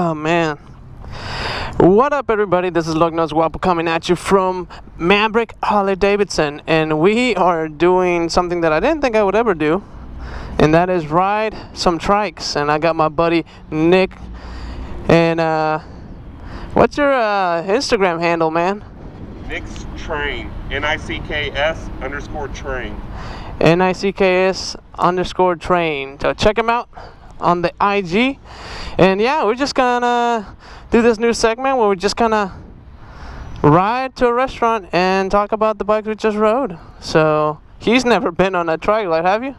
Oh man. What up everybody, this is lugnuts.guapo coming at you from Maverick, Harley-Davidson, and we are doing something that I didn't think I would ever do, and that is ride some trikes. And I got my buddy Nick, and what's your Instagram handle, man? Nick's Train, NICKS_train. NICKS_train. So check him out on the IG. And yeah, we're just gonna do this new segment where we're just gonna ride to a restaurant and talk about the bike we just rode. So he's never been on a Tri-Glide, have you?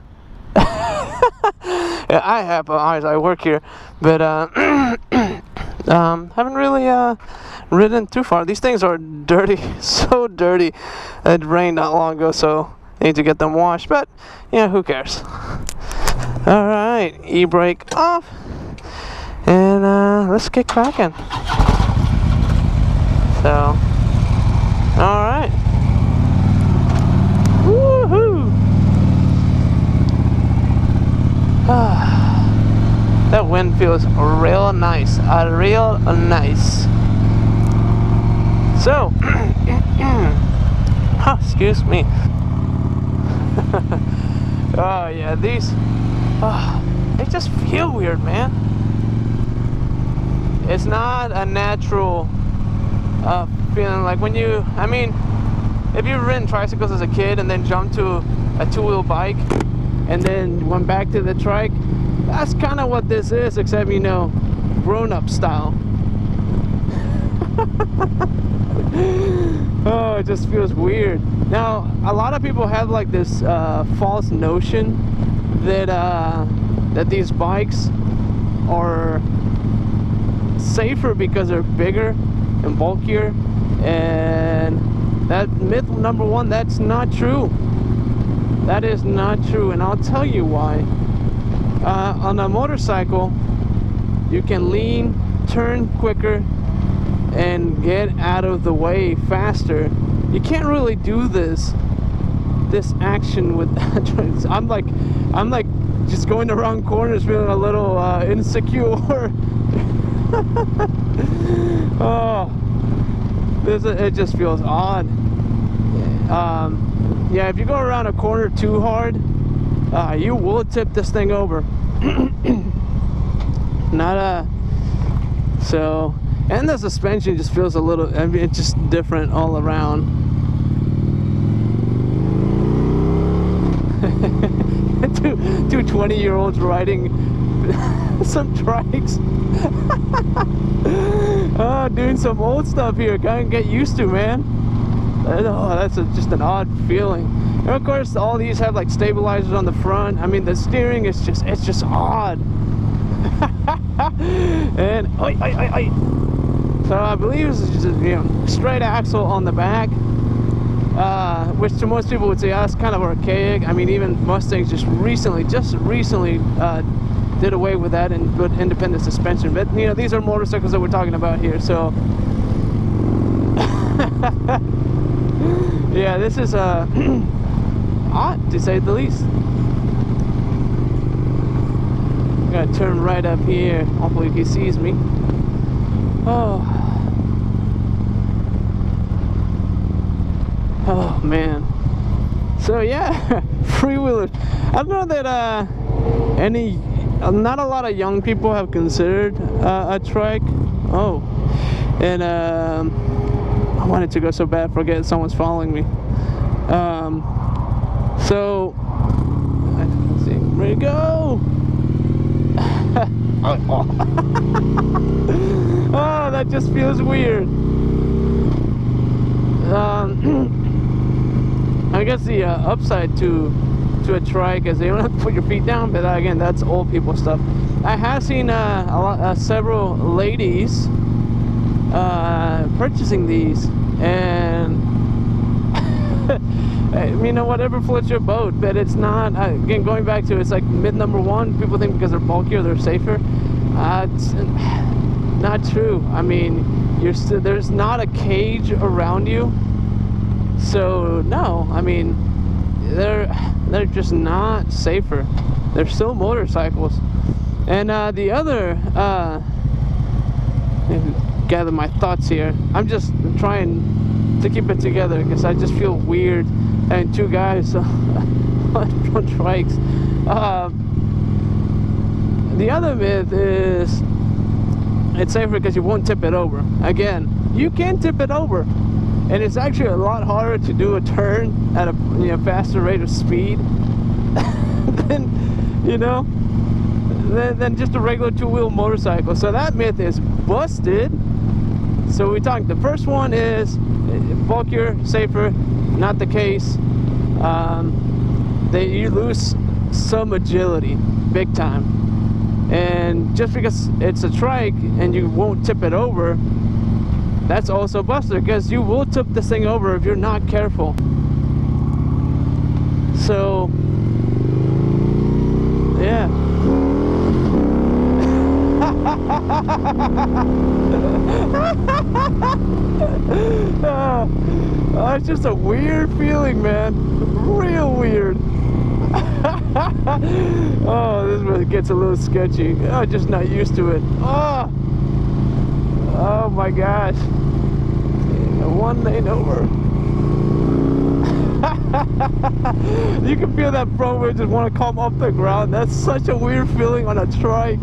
Yeah, I have. I work here, but haven't really ridden too far. These things are dirty, so dirty. It rained not long ago, so I need to get them washed. But yeah, who cares? All right, e-brake off, and let's get cracking. So, all right. Woohoo! That wind feels real nice, real nice. So, excuse me. Oh yeah, these, they just feel weird, man. It's not a natural feeling like when you, I mean, if you've ridden tricycles as a kid and then jumped to a two-wheel bike and then went back to the trike, that's kind of what this is, except, you know, grown-up style. Oh, it just feels weird. Now, a lot of people have like this false notion that that these bikes are safer because they're bigger and bulkier, and that myth number one, that's not true. That is not true, and I'll tell you why. On a motorcycle, you can lean, turn quicker, and get out of the way faster. You can't really do this action with I'm like just going around corners feeling a little insecure. Oh, it just feels odd. Yeah, if you go around a corner too hard, you will tip this thing over. So, and the suspension just feels a little, I mean, it's just different all around. two 20-year-olds riding some trikes. Oh, doing some old stuff here. Gotta get used to, man. Oh, that's just an odd feeling. And of course, all these have like stabilizers on the front. I mean, the steering is just, it's just odd. And so I believe this is just, you know, straight axle on the back, which to most people would say, oh, that's kind of archaic. I mean, even Mustangs just recently did away with that and put independent suspension. But you know, these are motorcycles that we're talking about here, so yeah, this is odd to say the least. I'm gonna turn right up here. Hopefully he sees me. Oh man. So yeah, Freewheeler. I know that not a lot of young people have considered a trike. Oh, and I wanted to go so bad, forget someone's following me. So let's see, ready to go. Oh, that just feels weird. I guess the upside to a trike is they don't have to put your feet down, but again, that's old people stuff. I have seen several ladies purchasing these, and you know, whatever floats your boat, but it's not, again, going back to, it's like myth number one, people think because they're bulkier they're safer. It's not true. I mean, there's not a cage around you, so no, I mean, they're just not safer. They're still motorcycles. And the other gather my thoughts here. I'm just trying to keep it together because I just feel weird and two guys on Trikes. The other myth is it's safer because you won't tip it over. Again, you can tip it over, and it's actually a lot harder to do a turn at a faster rate of speed than than just a regular two-wheel motorcycle. So that myth is busted. So we talked. The first one is bulkier, safer. Not the case. You lose some agility, big time. And just because it's a trike and you won't tip it over, that's also busted, because you will tip this thing over if you're not careful. So yeah. Oh, it's just a weird feeling, man. Real weird. Oh, this really gets a little sketchy. I'm just not used to it. Oh my gosh. One lane over. You can feel that front wheel just want to come off the ground. That's such a weird feeling on a trike.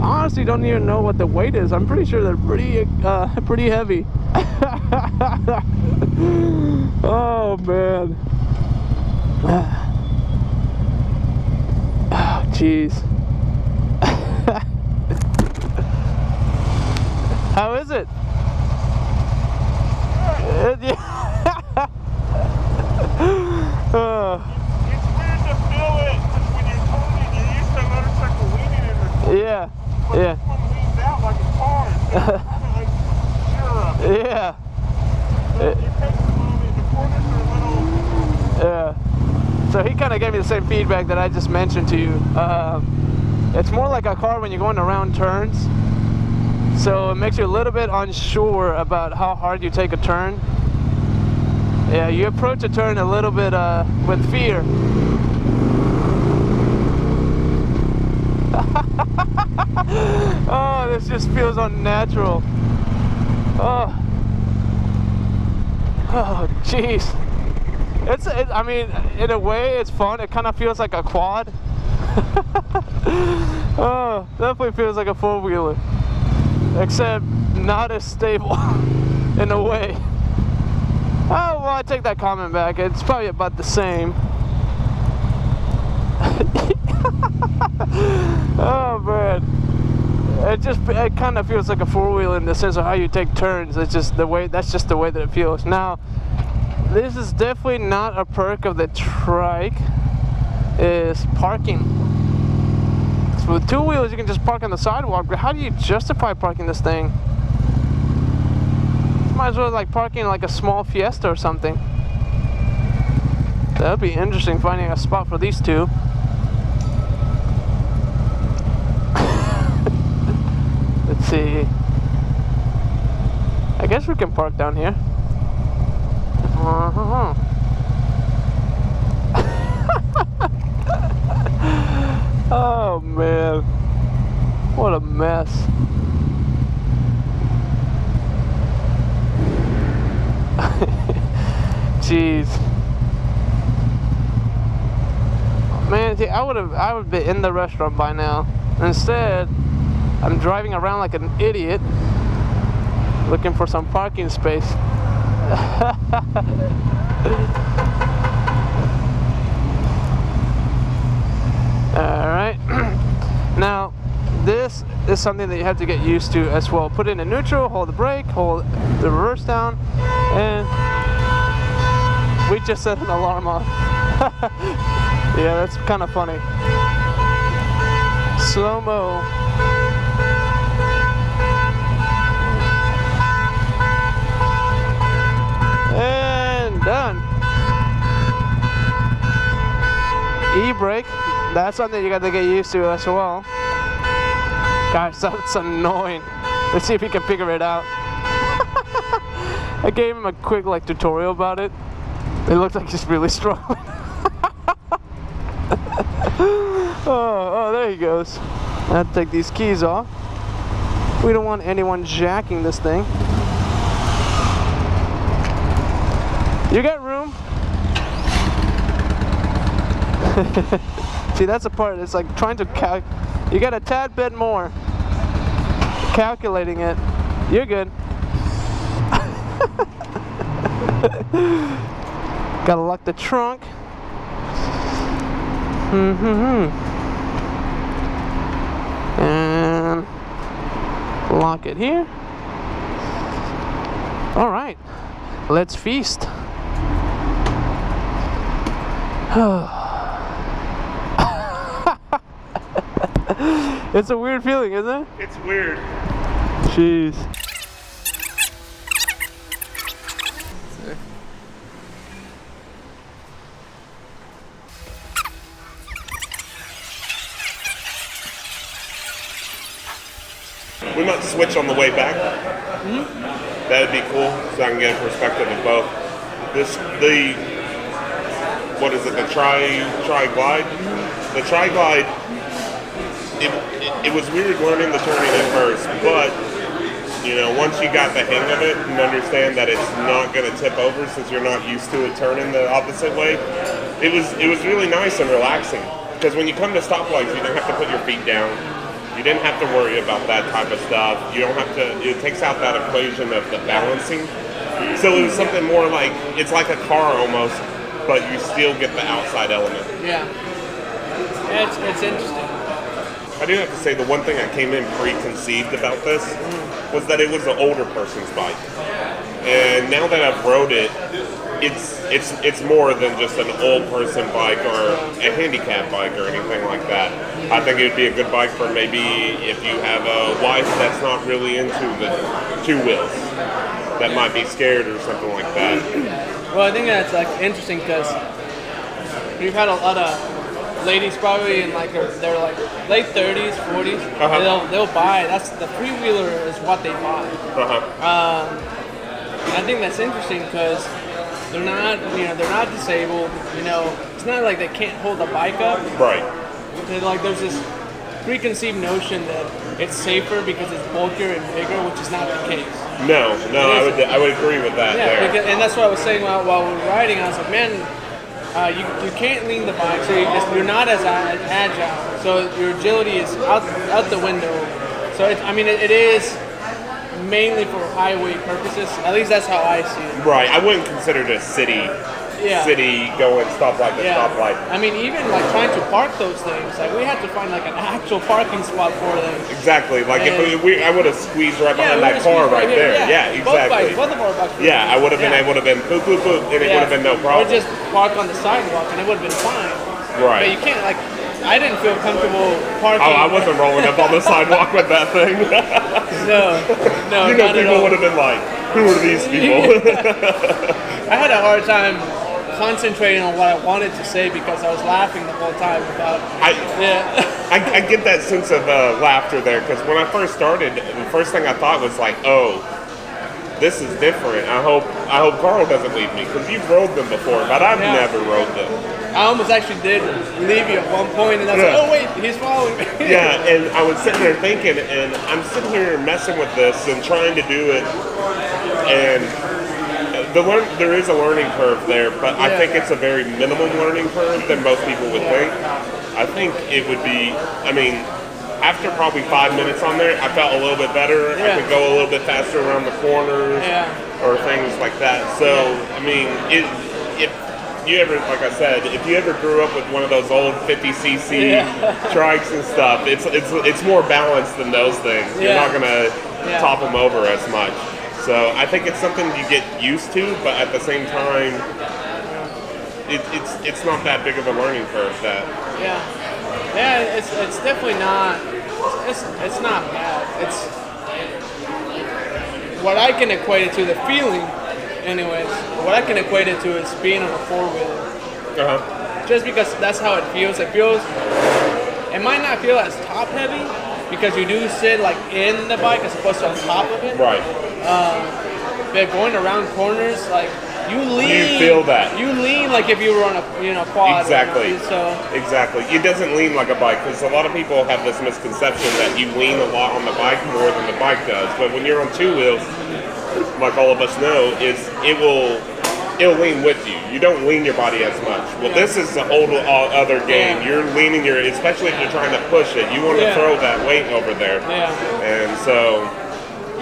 I honestly don't even know what the weight is. I'm pretty sure they're pretty heavy. Oh man. Oh jeez. How is it? It's weird to feel it, because when you're turning, you're used to a motorcycle leaning in the corner. Yeah. But Yeah. this one leans out like a car. It's like sure of it. Yeah. So it takes a little bit. The corners are a little. Yeah. So he kind of gave me the same feedback that I just mentioned to you. It's more like a car when you're going around turns. So it makes you a little bit unsure about how hard you take a turn. Yeah, you approach a turn a little bit with fear. Oh, this just feels unnatural. Oh, jeez. I mean, in a way, it's fun. It kind of feels like a quad. Oh, definitely feels like a four-wheeler, except not as stable in a way. Oh, well, I take that comment back. It's probably about the same. Oh man, it kind of feels like a four-wheeler in the sense of how you take turns. It's just the way. That's just the way that it feels. Now, this is definitely not a perk of the trike. Is parking. So with two wheels, you can just park on the sidewalk. But how do you justify parking this thing? Might as well like parking like a small Fiesta or something. That'd be interesting, finding a spot for these two. Let's see. I guess we can park down here. Oh man, what a mess. Jeez. Man, see, I would be in the restaurant by now. Instead, I'm driving around like an idiot looking for some parking space. Alright. Now, this is something that you have to get used to as well. Put it in neutral, hold the brake, hold the reverse down, and we just set an alarm off. Yeah, that's kind of funny. Slow-mo. And done. E-brake. That's something you got to get used to as well. Gosh, that's annoying. Let's see if he can figure it out. I gave him a quick like tutorial about it. It looks like he's really struggling. Oh, there he goes. I have to take these keys off. We don't want anyone jacking this thing. You got room? See, that's the part. It's like trying to you got a tad bit more. Calculating it. You're good. Gotta lock the trunk. And lock it here. All right, let's feast. It's a weird feeling, isn't it? It's weird. Jeez. We might switch on the way back. That'd be cool, so I can get a perspective of both. What is it? The Tri-Glide. The Tri-Glide. It was weird learning the turning at first, but you know, once you got the hang of it and understand that it's not going to tip over since you're not used to it turning the opposite way, it was really nice and relaxing. Because when you come to stoplights, you don't have to put your feet down. You didn't have to worry about that type of stuff. You don't have to. It takes out that equation of the balancing. So it was something more like, it's like a car almost, but you still get the outside element. Yeah. It's interesting. I do have to say, the one thing I came in preconceived about this was that it was an older person's bike. And now that I've rode it, it's more than just an old person bike or a handicap bike or anything like that. I think it would be a good bike for maybe if you have a wife that's not really into the two wheels, that might be scared or something like that. Well, I think that's like interesting because we've had a lot of ladies probably in like they're like late 30s, 40s. They'll buy. That's the Freewheeler is what they buy. And I think that's interesting because they're not disabled. You know, it's not like they can't hold the bike up. Right. Like there's this preconceived notion that it's safer because it's bulkier and bigger, which is not the case. No, I would agree with that. Yeah, there. Because, and that's what I was saying while we were riding. I was like, man, you can't lean the bike, so you're not as agile. So your agility is out the window. So it is mainly for highway purposes. At least that's how I see it. Right. I wouldn't consider it a city going stoplight to stoplight. I mean, even like trying to park those things, like we had to find like an actual parking spot for them. Exactly. Like if I would have squeezed right behind that car right there. Yeah, exactly. Both of our bikes. Yeah, I would have been able to been poop, and it would have been no problem. Or just park on the sidewalk and it would have been fine. Right. But you can't I didn't feel comfortable parking. Oh, I wasn't rolling up on the sidewalk with that thing. No. You know, people would have been like, who are these people? I had a hard time concentrating on what I wanted to say because I was laughing the whole time about. I get that sense of laughter there because when I first started, the first thing I thought was like, oh, this is different. I hope Carl doesn't leave me because you've rode them before, but I've never rode them. I almost actually did leave you at one point, and I was like, oh wait, he's following me. Yeah, and I was sitting there thinking, and I'm sitting here messing with this and trying to do it, and there is a learning curve there, but I think it's a very minimum learning curve than most people would think. I think it would be, after probably 5 minutes on there, I felt a little bit better. I could go a little bit faster around the corners or things like that. So, if you ever, like I said, if you ever grew up with one of those old 50cc Trikes and stuff, it's more balanced than those things. You're not going to top them over as much. So I think it's something you get used to, but at the same time, it's not that big of a learning curve. It's definitely not. It's not bad. It's what I can equate it to, the feeling. Anyways, what I can equate it to is being on a four-wheeler. Just because that's how it feels. It might not feel as top-heavy because you do sit like in the bike as opposed to on top of it. Right. But going around corners, like you lean. You feel that. You lean like if you were on a quad. Exactly. So exactly. It doesn't lean like a bike, because a lot of people have this misconception that you lean a lot on the bike more than the bike does. But when you're on two wheels, like all of us know, it'll lean with you. You don't lean your body as much. Well, this is a whole other game. Yeah. You're leaning especially if you're trying to push it. You want to throw that weight over there. Yeah. And so,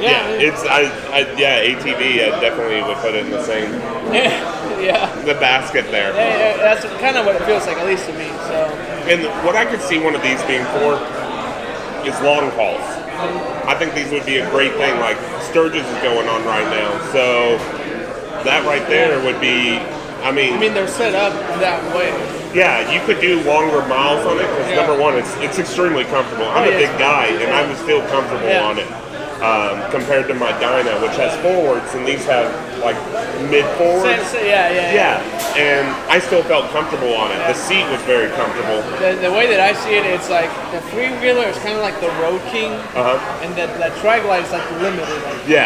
ATV, I definitely would put it in the same. The basket there. Yeah, that's kind of what it feels like, at least to me. So. And what I could see one of these being for is long hauls. I think these would be a great thing. Like Sturgis is going on right now, so that right there would be. I mean, they're set up that way. Yeah, you could do longer miles on it because number one, it's extremely comfortable. I'm a big guy, and I was still comfortable on it compared to my Dyna, which has forwards, and these have like mid forwards. Yeah, and I still felt comfortable on it. The seat was very comfortable. The way that I see it, it's like the Freewheeler is kind of like the Road King, and that Tri-Glide is like limited,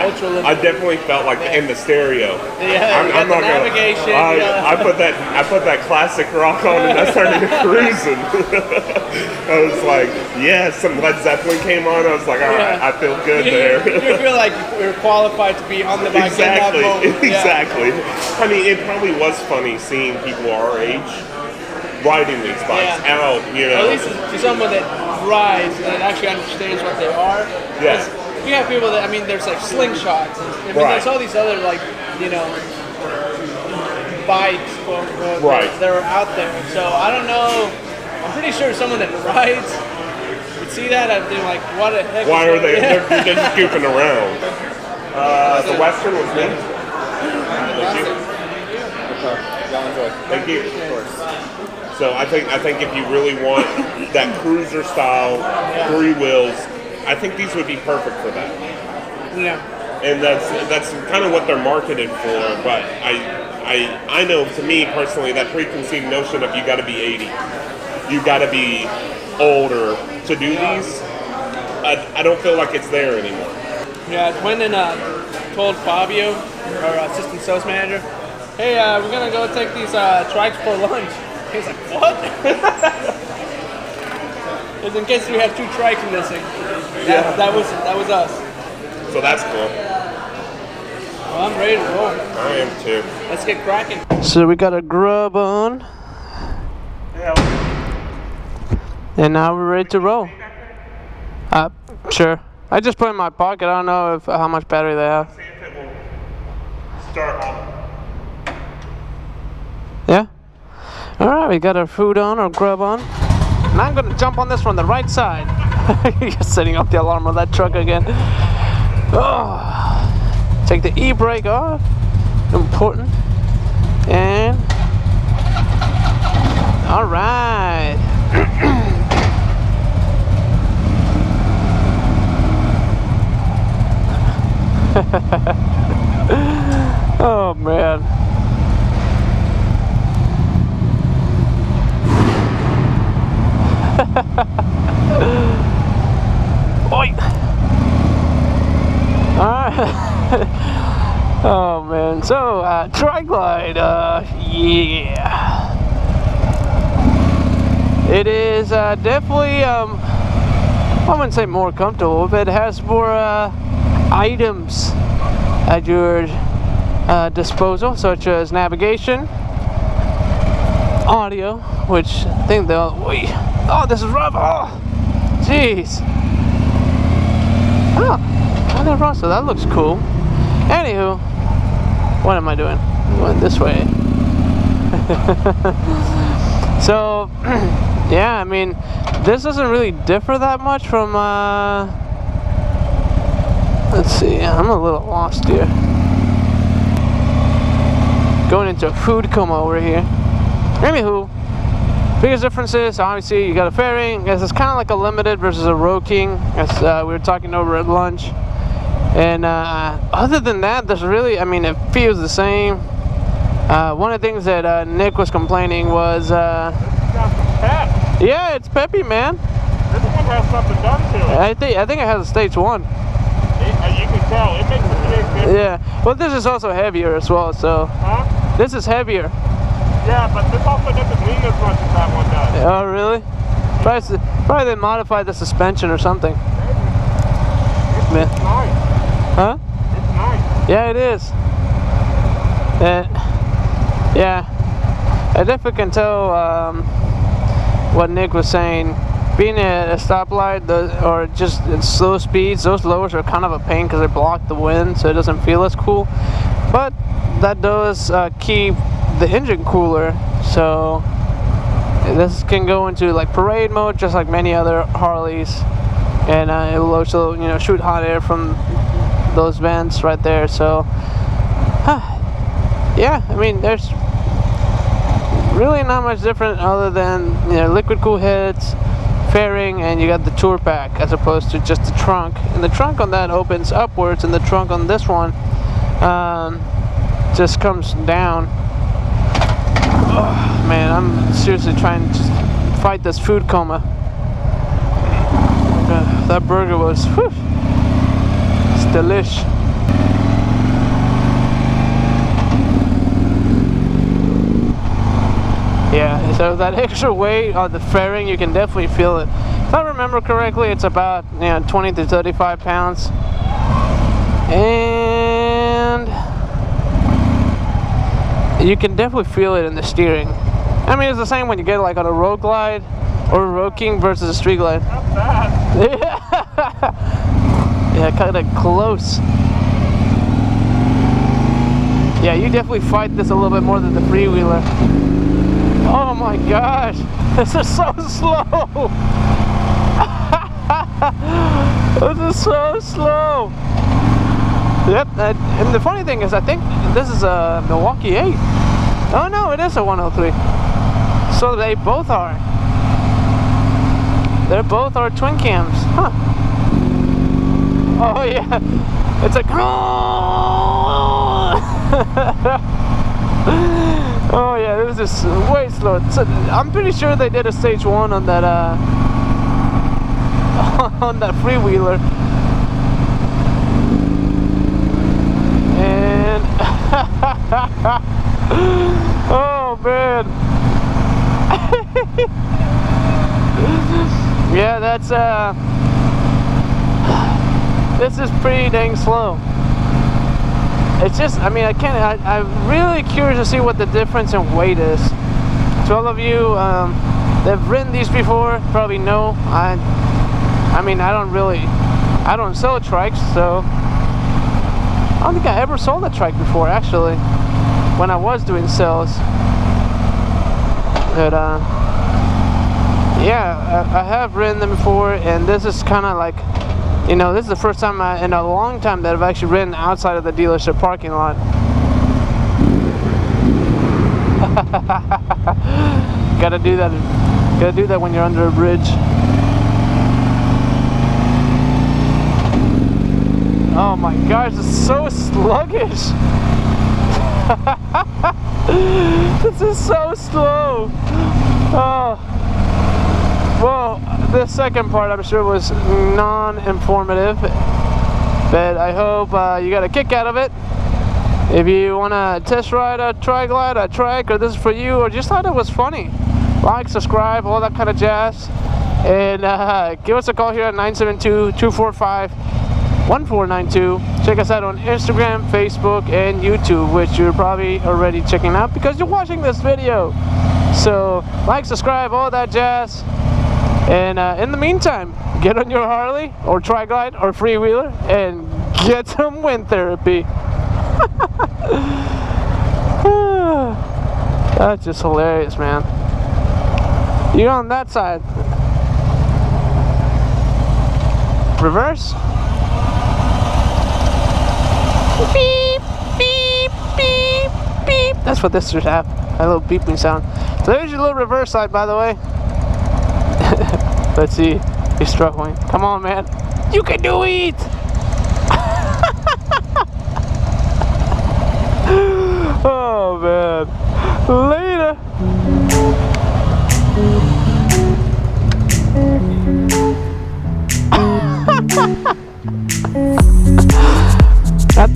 ultra limited. I definitely felt like in the stereo. I'm not navigation. I put that classic rock on and I started cruising. I was like, some Led Zeppelin came on. I was like, all right, I feel good there. You feel like you're qualified to be on the bike. Exactly. Exactly. I mean, it probably was funny seeing people our age riding these bikes out, At least to someone that rides and actually understands what they are. Yeah. You have people that, there's like slingshots. There's all these other bikes, quote unquote, that are out there. So I don't know. I'm pretty sure someone that rides would see that and be like, what the heck? Why are they? They're just goofing around. The Western was me. Thank you. Of course. So I think if you really want that cruiser style 3 wheels, I think these would be perfect for that. Yeah. And that's kind of what they're marketed for. But I know, to me personally, that preconceived notion of you got to be 80, you got to be older to do these. I don't feel like it's there anymore. Yeah, I went and told Fabio, our assistant sales manager, hey, we're gonna go take these trikes for lunch. He's like, what? Just in case we have 2 trikes missing. That was us. So that's cool. Well, I'm ready to roll. I am too. Let's get cracking. So we got a Grub on. Yeah. And now we're ready to roll. Sure. I just put it in my pocket. I don't know how much battery they have. See if it will start off. Yeah? Alright, we got our food on, our Grub on. And I'm gonna jump on this from the right side. You're setting up the alarm on that truck again. Oh. Take the e-brake off. Important. And alright. Oh man. Oi. Oh man. So Tri-Glide, yeah. It is definitely I wouldn't say more comfortable, but it has more items at your disposal, such as navigation, audio, which I think oh, this is rough. Oh, jeez. Oh, I never wrong, so that looks cool. Anywho, what am I doing? I'm going this way. So, yeah, I mean, this doesn't really differ that much from, let's see, I'm a little lost here. Going into food coma over here. Anywho, biggest difference is, obviously, you got a fairing. It's kind of like a limited versus a Road King, as we were talking over at lunch. And other than that, there's really, I mean, it feels the same. One of the things that Nick was complaining was, yeah, it's peppy, man. This one has something done to it. I think it has a stage 1. You can tell. It makes a big difference. Yeah. Well, this is also heavier as well, so. Huh? This is heavier. Yeah, but this also doesn't lean as much as that one does. Oh, really? Probably they modified the suspension or something. It's nice. Huh? It's nice. Yeah, it is. Yeah. I definitely can tell what Nick was saying. Being at a stoplight or just at slow speeds, those lowers are kind of a pain because they block the wind, so it doesn't feel as cool. But that does keep the engine cooler, so this can go into like parade mode just like many other Harleys, and it will also, you know, shoot hot air from those vents right there. So yeah, I mean, there's really not much different other than, you know, liquid cool heads, fairing, and you got the tour pack as opposed to just the trunk. And the trunk on that opens upwards, and the trunk on this one just comes down. Oh, man, I'm seriously trying to fight this food coma. That burger was, whew, it's delish. Yeah, so that extra weight on the fairing, you can definitely feel it. If I remember correctly, it's about, you know, 20 to 35 pounds. And you can definitely feel it in the steering. I mean, it's the same when you get like on a road glide or a road king versus a street glide. Not bad. Yeah, kind of close. Yeah, you definitely fight this a little bit more than the Freewheeler. Oh my gosh, this is so slow. This is so slow. Yep, and the funny thing is, I think this is a Milwaukee 8. Oh no, it is a 103. So they both are. They both are twin cams. Huh. Oh yeah, it's like, oh yeah, this is way slower. So I'm pretty sure they did a stage 1 on that on that Freewheeler. And oh man. Yeah, that's this is pretty dang slow. It's just, I mean, I'm really curious to see what the difference in weight is. To all of you that have ridden these before probably know. I mean, I don't sell trikes, so I don't think I ever sold a trike before, actually, when I was doing sales. But yeah, I have ridden them before, and this is kind of like, you know, this is the first time in a long time that I've actually ridden outside of the dealership parking lot. Gotta do that. Gotta do that when you're under a bridge. Oh my gosh, it's so sluggish. This is so slow. Oh. Well, the second part I'm sure was non-informative, but I hope you got a kick out of it. If you want to test ride a Tri-Glide, a trike, or this is for you, or just thought it was funny, like, subscribe, all that kind of jazz, and give us a call here at 972-245-1492. Check us out on Instagram, Facebook, and YouTube, which you're probably already checking out because you're watching this video. So, like, subscribe, all that jazz. And in the meantime, get on your Harley or Tri-Glide or Freewheeler and get some wind therapy. That's just hilarious, man. You're on that side. Reverse. Beep, beep, beep, beep. That's what this should have. A little beeping sound. So there's your little reverse side, by the way. Let's see. He's struggling. Come on, man. You can do it! Oh, man. Later.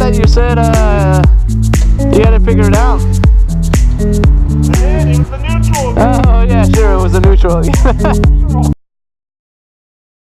thought you said you had to figure it out. I did, it was the neutral. Oh yeah, sure, it was a neutral.